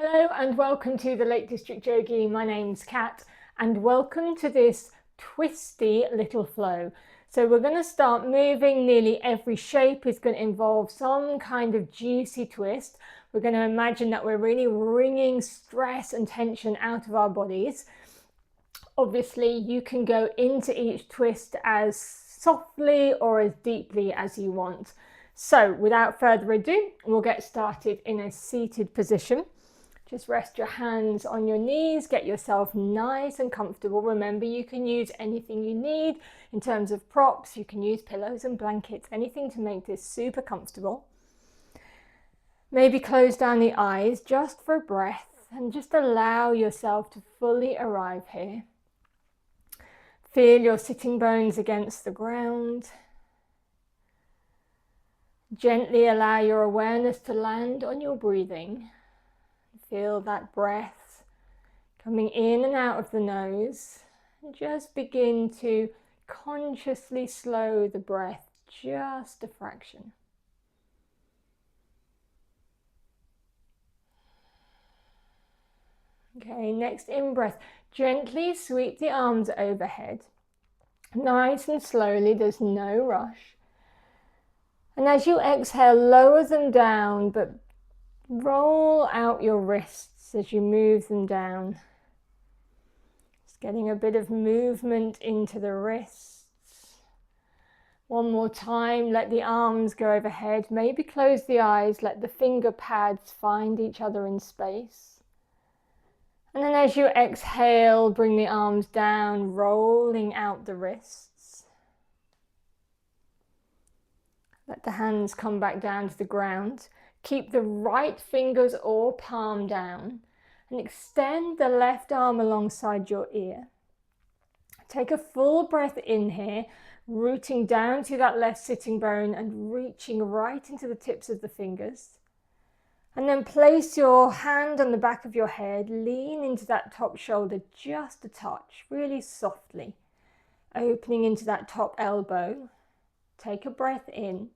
Hello and welcome to the Lake District Yogi. My name's Kat and welcome to this twisty little flow. So we're going to start moving. Nearly every shape is going to involve some kind of juicy twist. We're going to imagine that we're really wringing stress and tension out of our bodies. Obviously, you can go into each twist as softly or as deeply as you want. So without further ado, we'll get started in a seated position. Just rest your hands on your knees, get yourself nice and comfortable. Remember, you can use anything you need in terms of props. You can use pillows and blankets, anything to make this super comfortable. Maybe close down the eyes just for a breath and just allow yourself to fully arrive here. Feel your sitting bones against the ground. Gently allow your awareness to land on your breathing. Feel that breath coming in and out of the nose. And just begin to consciously slow the breath just a fraction. Okay, next in-breath. Gently sweep the arms overhead. Nice and slowly, there's no rush. And as you exhale, lower them down, but roll out your wrists as you move them down. Just getting a bit of movement into the wrists. One more time, let the arms go overhead. Maybe close the eyes, let the finger pads find each other in space. And then as you exhale, bring the arms down, rolling out the wrists. Let the hands come back down to the ground. Keep the right fingers or palm down and extend the left arm alongside your ear. Take a full breath in here, rooting down to that left sitting bone and reaching right into the tips of the fingers. And then place your hand on the back of your head, lean into that top shoulder just a touch, really softly, opening into that top elbow. Take a breath in.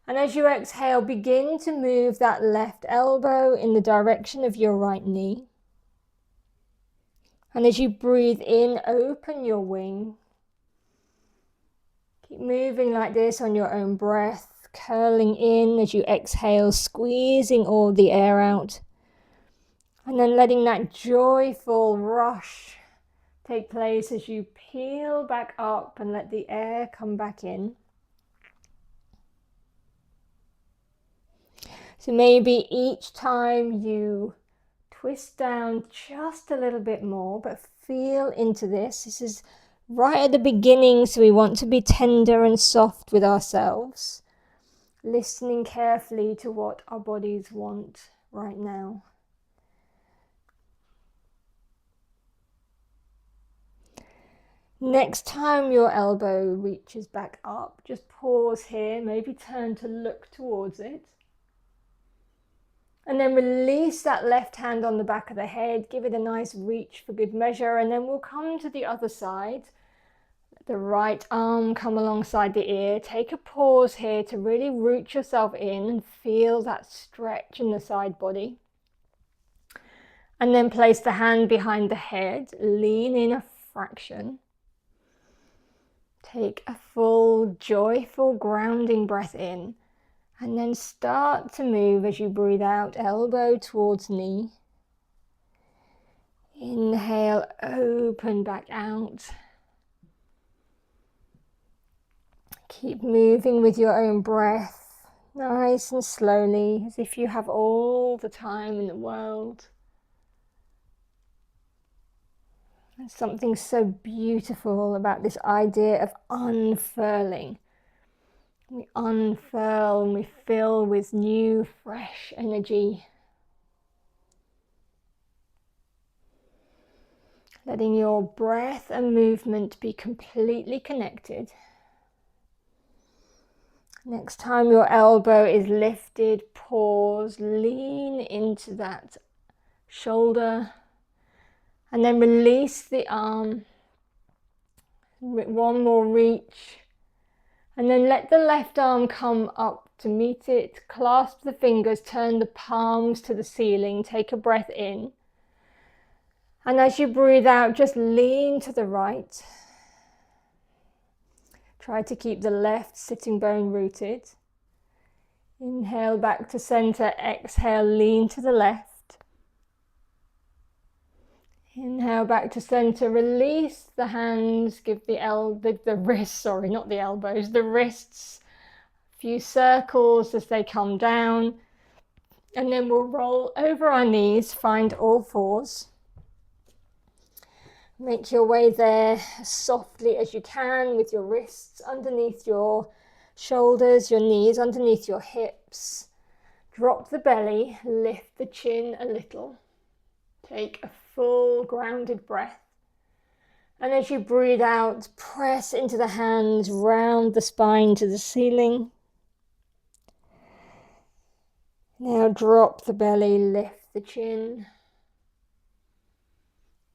And as you exhale, begin to move that left elbow in the direction of your right knee. And as you breathe in, open your wing. Keep moving like this on your own breath, curling in as you exhale, squeezing all the air out. And then letting that joyful rush take place as you peel back up and let the air come back in. So maybe each time you twist down just a little bit more, but feel into this. This is right at the beginning, so we want to be tender and soft with ourselves, listening carefully to what our bodies want right now. Next time your elbow reaches back up, just pause here, maybe turn to look towards it. And then release that left hand on the back of the head, give it a nice reach for good measure, and then we'll come to the other side. Let the right arm come alongside the ear. Take a pause here to really root yourself in and feel that stretch in the side body. And then place the hand behind the head, lean in a fraction. Take a full, joyful, grounding breath in. And then start to move as you breathe out, elbow towards knee. Inhale, open back out. Keep moving with your own breath, nice and slowly, as if you have all the time in the world. There's something so beautiful about this idea of unfurling. We unfurl and we fill with new, fresh energy. Letting your breath and movement be completely connected. Next time your elbow is lifted, pause, lean into that shoulder, and then release the arm. One more reach. And then let the left arm come up to meet it. Clasp the fingers, turn the palms to the ceiling, take a breath in. And as you breathe out, just lean to the right. Try to keep the left sitting bone rooted. Inhale back to center, exhale, lean to the left. Inhale back to center, release the hands, give the wrists, not the elbows, the wrists a few circles as they come down. And then we'll roll over our knees, find all fours. Make your way there as softly as you can with your wrists underneath your shoulders, your knees underneath your hips. Drop the belly, lift the chin a little. Take a full grounded breath. And as you breathe out, press into the hands, round the spine to the ceiling. Now drop the belly, lift the chin.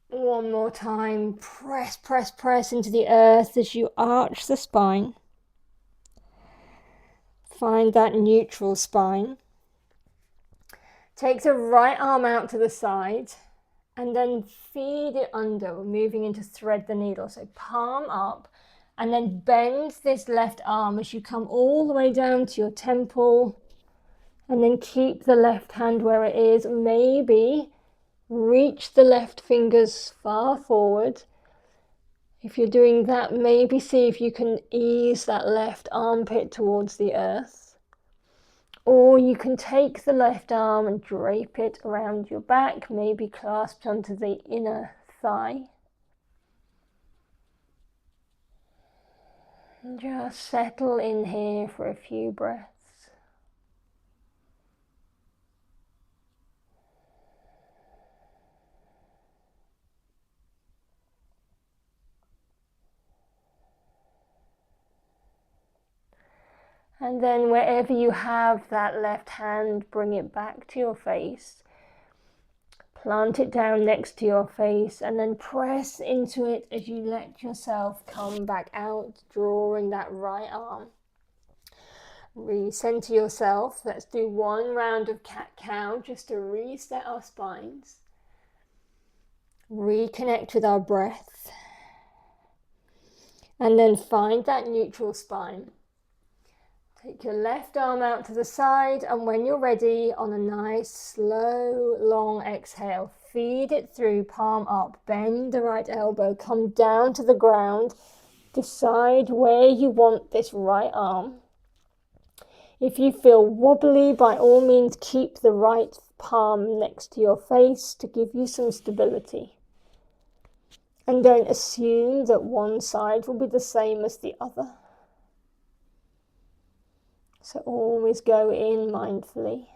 One more time, press, press, press into the earth as you arch the spine. Find that neutral spine. Take the right arm out to the side and then feed it under. We're moving into thread the needle. So palm up and then bend this left arm as you come all the way down to your temple, and then keep the left hand where it is. Maybe reach the left fingers far forward. If you're doing that, maybe see if you can ease that left armpit towards the earth. Or you can take the left arm and drape it around your back, maybe clasped onto the inner thigh. And just settle in here for a few breaths. And then wherever you have that left hand, bring it back to your face. Plant it down next to your face and then press into it as you let yourself come back out, drawing that right arm. Recenter yourself. Let's do one round of cat-cow just to reset our spines. Reconnect with our breath. And then find that neutral spine. Take your left arm out to the side, and when you're ready, on a nice, slow, long exhale, feed it through, palm up, bend the right elbow, come down to the ground, decide where you want this right arm. If you feel wobbly, by all means, keep the right palm next to your face to give you some stability. And don't assume that one side will be the same as the other. So always go in mindfully.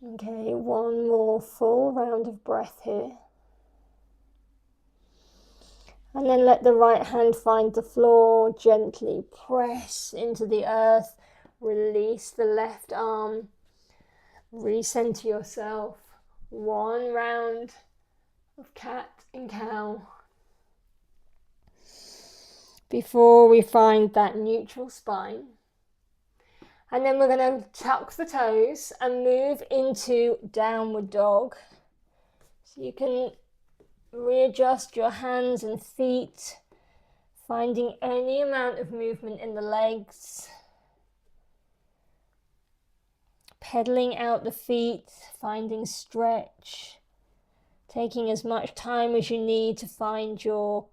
Okay, one more full round of breath here. And then let the right hand find the floor, gently press into the earth, release the left arm, recenter yourself. One round of cat and cow before we find that neutral spine. And then we're going to tuck the toes and move into downward dog. So you can readjust your hands and feet, finding any amount of movement in the legs. Pedaling out the feet, finding stretch, taking as much time as you need to find your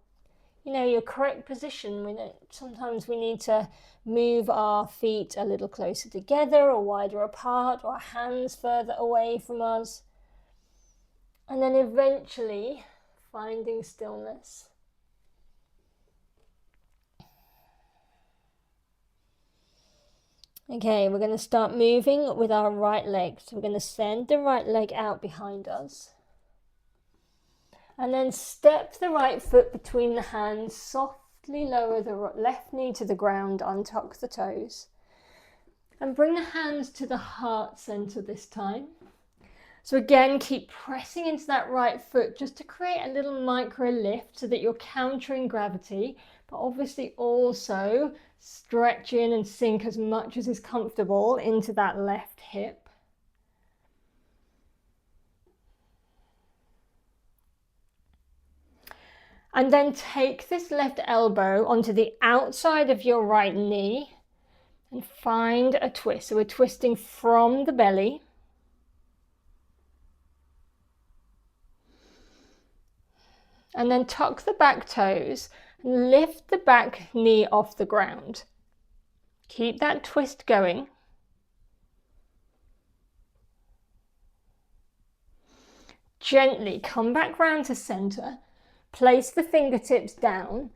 correct position. Sometimes we need to move our feet a little closer together or wider apart, or hands further away from us. And then eventually finding stillness. Okay, we're going to start moving with our right leg. So we're going to send the right leg out behind us. And then step the right foot between the hands, softly lower the left knee to the ground, untuck the toes. And bring the hands to the heart center this time. So again, keep pressing into that right foot just to create a little micro lift so that you're countering gravity, but obviously also stretch in and sink as much as is comfortable into that left hip. And then take this left elbow onto the outside of your right knee and find a twist. So we're twisting from the belly. And then tuck the back toes and lift the back knee off the ground. Keep that twist going. Gently come back round to center. Place the fingertips down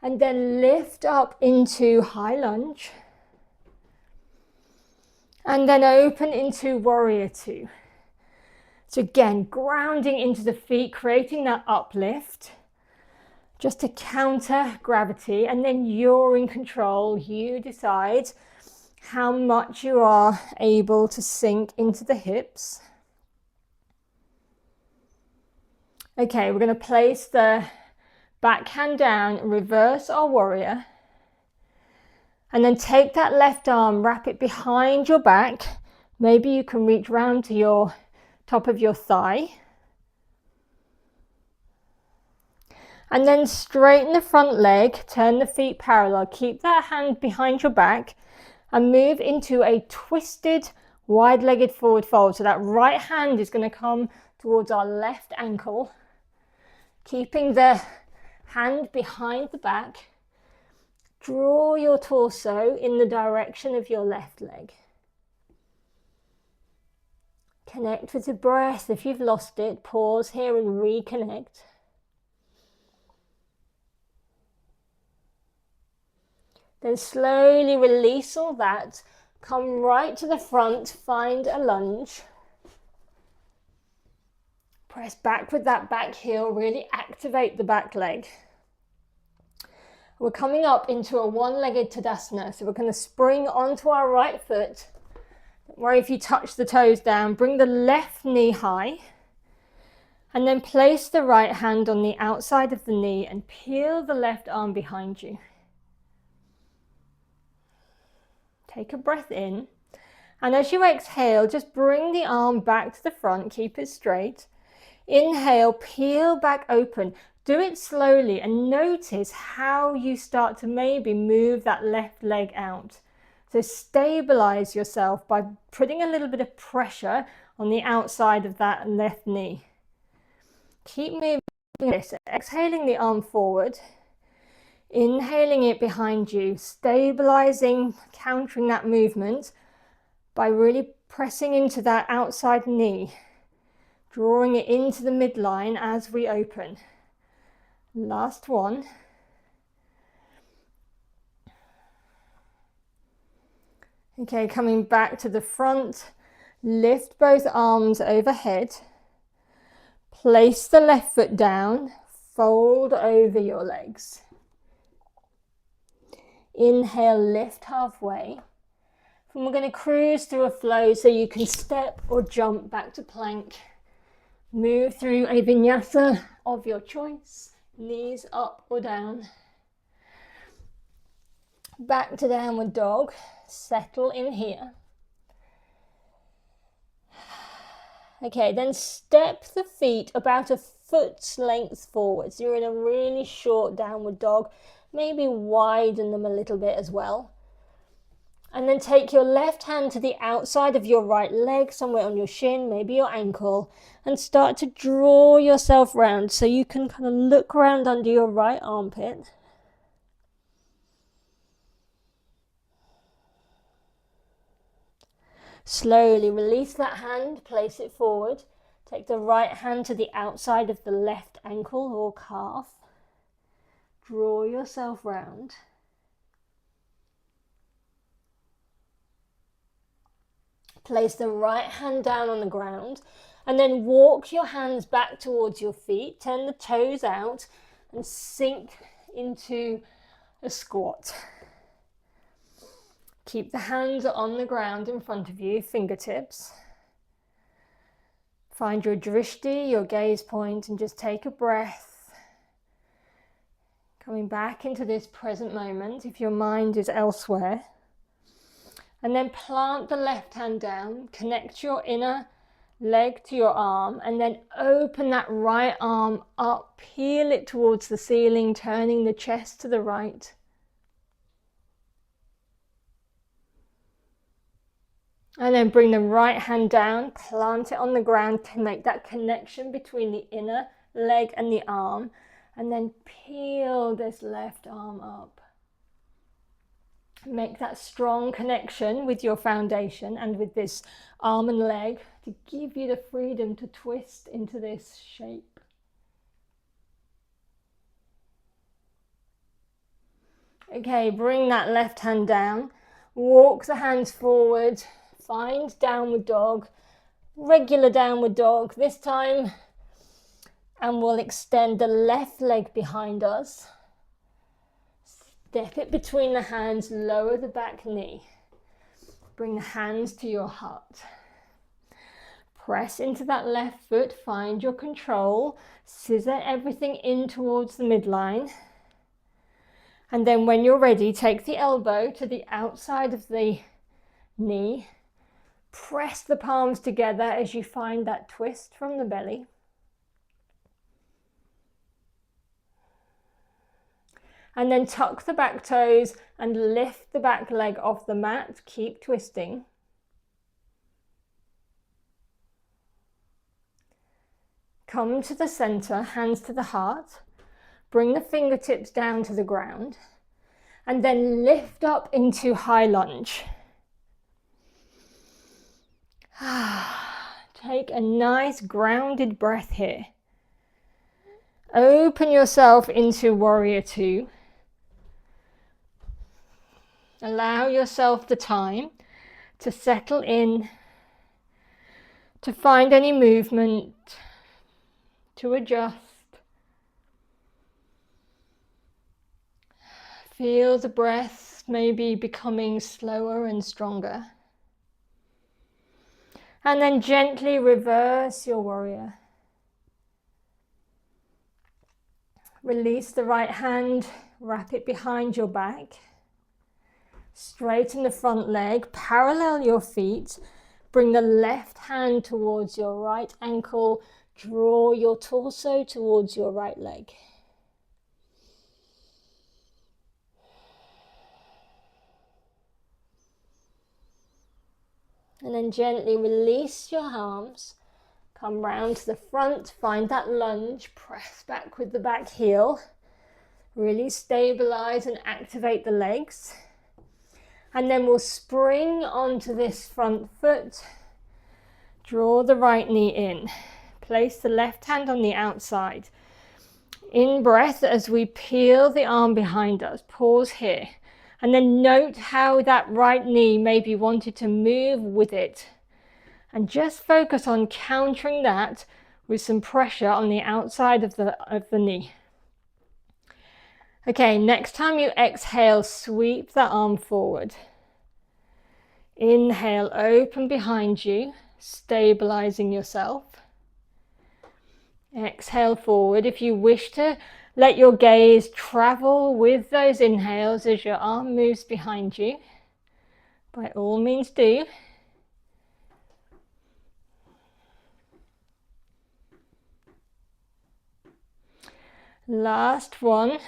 and then lift up into high lunge. And then open into warrior two. So again, grounding into the feet, creating that uplift just to counter gravity, and then you're in control. You decide how much you are able to sink into the hips. Okay, we're going to place the back hand down, reverse our warrior, and then take that left arm, wrap it behind your back. Maybe you can reach round to your top of your thigh. And then straighten the front leg, turn the feet parallel, keep that hand behind your back and move into a twisted wide-legged forward fold. So that right hand is going to come towards our left ankle, keeping the hand behind the back. Draw your torso in the direction of your left leg. Connect with the breath. If you've lost it, pause here and reconnect. Then slowly release all that. Come right to the front, find a lunge. Press back with that back heel, really activate the back leg. We're coming up into a one-legged Tadasana, so we're going to spring onto our right foot. Don't worry if you touch the toes down. Bring the left knee high and then place the right hand on the outside of the knee and peel the left arm behind you. Take a breath in, and as you exhale, just bring the arm back to the front, keep it straight. Inhale, peel back open. Do it slowly and notice how you start to maybe move that left leg out. So stabilize yourself by putting a little bit of pressure on the outside of that left knee. Keep moving this, exhaling the arm forward, inhaling it behind you, stabilizing, countering that movement by really pressing into that outside knee, drawing it into the midline as we open. Last one. Okay, coming back to the front, lift both arms overhead, place the left foot down, fold over your legs. Inhale, lift halfway. And we're going to cruise through a flow so you can step or jump back to plank. Move through a vinyasa of your choice, knees up or down. Back to downward dog, settle in here. Okay, then step the feet about a foot's length forward. So you're in a really short downward dog, maybe widen them a little bit as well. And then take your left hand to the outside of your right leg, somewhere on your shin, maybe your ankle, and start to draw yourself round so you can kind of look around under your right armpit. Slowly release that hand, place it forward. Take the right hand to the outside of the left ankle or calf. Draw yourself round. Place the right hand down on the ground and then walk your hands back towards your feet. Turn the toes out and sink into a squat. Keep the hands on the ground in front of you, fingertips. Find your drishti, your gaze point, and just take a breath. Coming back into this present moment if your mind is elsewhere. And then plant the left hand down, connect your inner leg to your arm, and then open that right arm up, peel it towards the ceiling, turning the chest to the right. And then bring the right hand down, plant it on the ground to make that connection between the inner leg and the arm, and then peel this left arm up. Make that strong connection with your foundation and with this arm and leg to give you the freedom to twist into this shape. Okay, bring that left hand down, walk the hands forward, find downward dog, regular downward dog this time, and we'll extend the left leg behind us. Step it between the hands, lower the back knee. Bring the hands to your heart. Press into that left foot, find your control, scissor everything in towards the midline. And then when you're ready, take the elbow to the outside of the knee. Press the palms together as you find that twist from the belly. And then tuck the back toes and lift the back leg off the mat. Keep twisting. Come to the center, hands to the heart. Bring the fingertips down to the ground. And then lift up into high lunge. Take a nice grounded breath here. Open yourself into warrior two. Allow yourself the time to settle in, to find any movement, to adjust. Feel the breath maybe becoming slower and stronger. And then gently reverse your warrior. Release the right hand, wrap it behind your back. Straighten the front leg, parallel your feet. Bring the left hand towards your right ankle. Draw your torso towards your right leg. And then gently release your arms. Come round to the front, find that lunge, press back with the back heel. Really stabilize and activate the legs. And then we'll spring onto this front foot. Draw the right knee in. Place the left hand on the outside. In breath as we peel the arm behind us. Pause here. And then note how that right knee maybe wanted to move with it. And just focus on countering that with some pressure on the outside of the knee. Okay, next time you exhale, sweep that arm forward. Inhale, open behind you, stabilizing yourself. Exhale forward. If you wish to let your gaze travel with those inhales as your arm moves behind you, by all means do. Last one.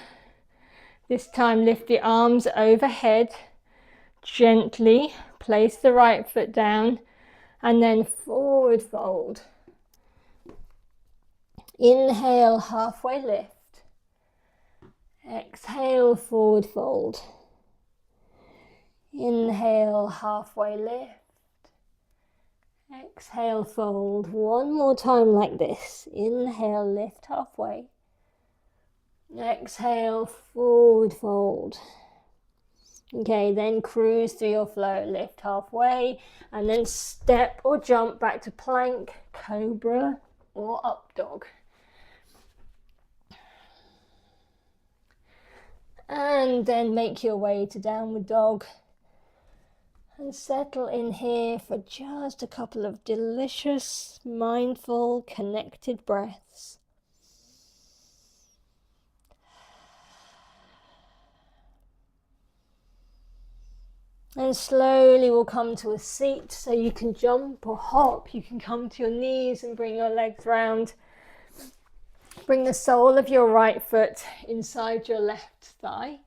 This time lift the arms overhead, gently place the right foot down and then forward fold. Inhale, halfway lift. Exhale, forward fold. Inhale, halfway lift. Exhale, fold. One more time like this. Inhale, lift halfway. Exhale, forward fold. Okay, then cruise through your flow, lift halfway, and then step or jump back to plank, cobra, or up dog. And then make your way to downward dog. And settle in here for just a couple of delicious, mindful, connected breaths. And slowly we'll come to a seat, so you can jump or hop. You can come to your knees and bring your legs round. Bring the sole of your right foot inside your left thigh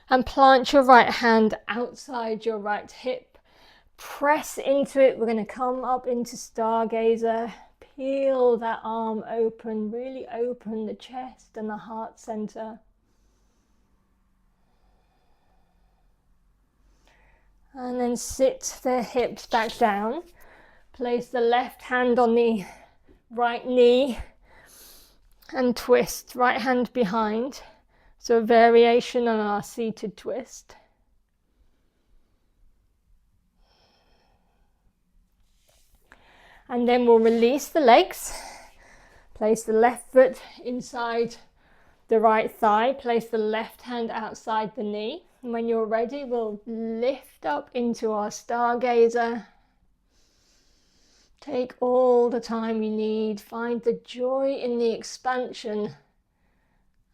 and plant your right hand outside your right hip. Press into it. We're going to come up into Stargazer. Peel that arm open, really open the chest and the heart center. And then sit the hips back down. Place the left hand on the right knee and twist. Right hand behind. So a variation on our seated twist. And then we'll release the legs. Place the left foot inside the right thigh. Place the left hand outside the knee. And when you're ready, we'll lift up into our Stargazer. Take all the time you need. Find the joy in the expansion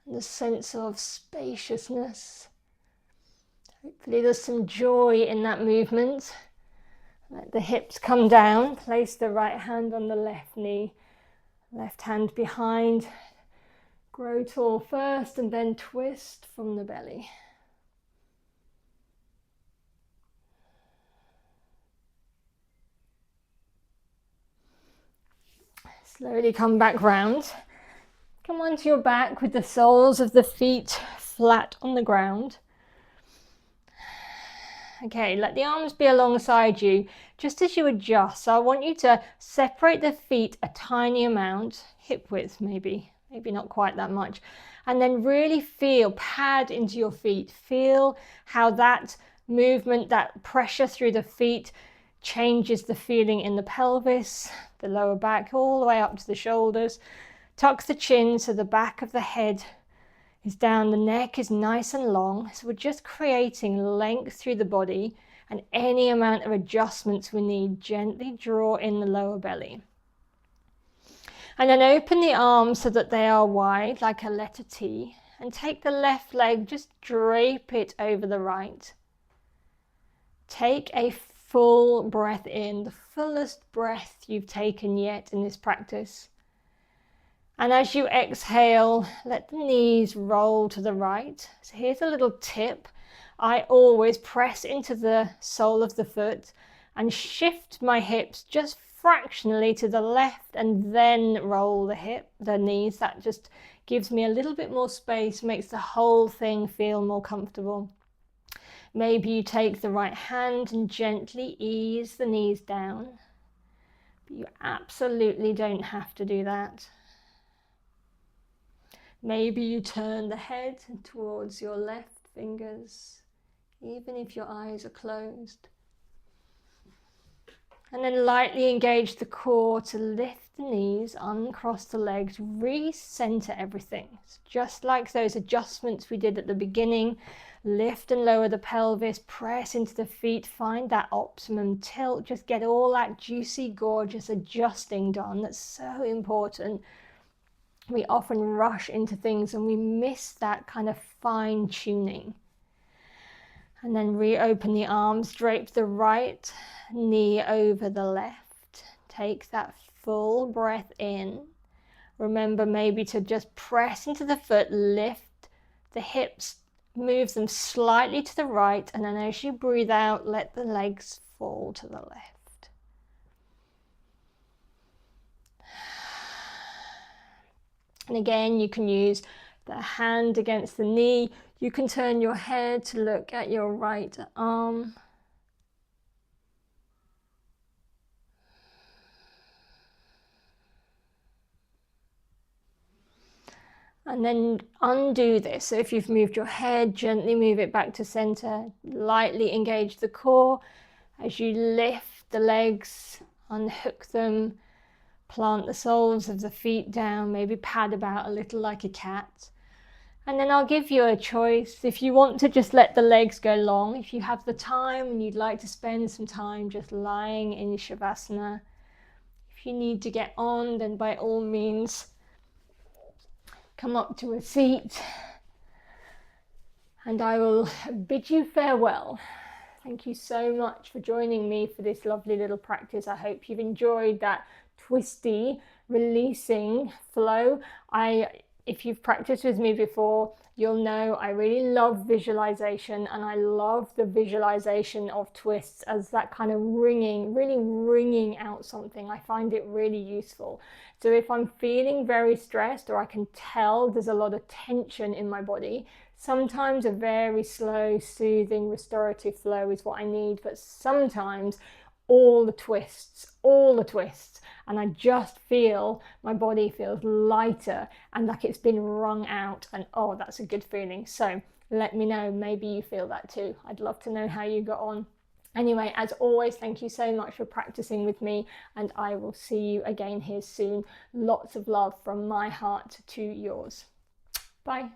and the sense of spaciousness. Hopefully there's some joy in that movement. Let the hips come down. Place the right hand on the left knee. Left hand behind. Grow tall first and then twist from the belly. Slowly come back round. Come onto your back with the soles of the feet flat on the ground. Okay, let the arms be alongside you. Just as you adjust, so I want you to separate the feet a tiny amount, hip width maybe not quite that much, and then really feel, pad into your feet. Feel how that movement, that pressure through the feet changes the feeling in the pelvis, the lower back, all the way up to the shoulders. Tuck the chin so the back of the head is down, the neck is nice and long. So we're just creating length through the body, and any amount of adjustments we need, gently draw in the lower belly. And then open the arms so that they are wide, like a letter T, and take the left leg, just drape it over the right. Take a full breath in, the fullest breath you've taken yet in this practice. And as you exhale, let the knees roll to the right. So here's a little tip. I always press into the sole of the foot and shift my hips just fractionally to the left and then roll the knees. That just gives me a little bit more space, makes the whole thing feel more comfortable. Maybe you take the right hand and gently ease the knees down. But you absolutely don't have to do that. Maybe you turn the head towards your left fingers, even if your eyes are closed. And then lightly engage the core to lift the knees, uncross the legs, recenter everything. So just like those adjustments we did at the beginning, lift and lower the pelvis, press into the feet, find that optimum tilt, just get all that juicy, gorgeous adjusting done. That's so important. We often rush into things and we miss that kind of fine tuning. And then reopen the arms, drape the right knee over the left. Take that full breath in. Remember maybe to just press into the foot, lift the hips, move them slightly to the right, and then as you breathe out, let the legs fall to the left. And again, you can use the hand against the knee. You can turn your head to look at your right arm. And then undo this. So if you've moved your head, gently move it back to center. Lightly engage the core. As you lift the legs, unhook them. Plant the soles of the feet down, maybe pad about a little like a cat. And then I'll give you a choice. If you want to just let the legs go long, if you have the time and you'd like to spend some time just lying in Shavasana, if you need to get on, then by all means, come up to a seat and I will bid you farewell. Thank you so much for joining me for this lovely little practice. I hope you've enjoyed that twisty, releasing flow. If you've practiced with me before, you'll know I really love visualization, and I love the visualization of twists as that kind of ringing, really ringing out something. I find it really useful. So if I'm feeling very stressed, or I can tell there's a lot of tension in my body, sometimes a very slow, soothing, restorative flow is what I need, but sometimes all the twists, and I just feel my body feels lighter and like it's been wrung out, and oh, that's a good feeling. So let me know, maybe you feel that too. I'd love to know how you got on. Anyway, as always, thank you so much for practicing with me, and I will see you again here soon. Lots of love from my heart to yours. Bye.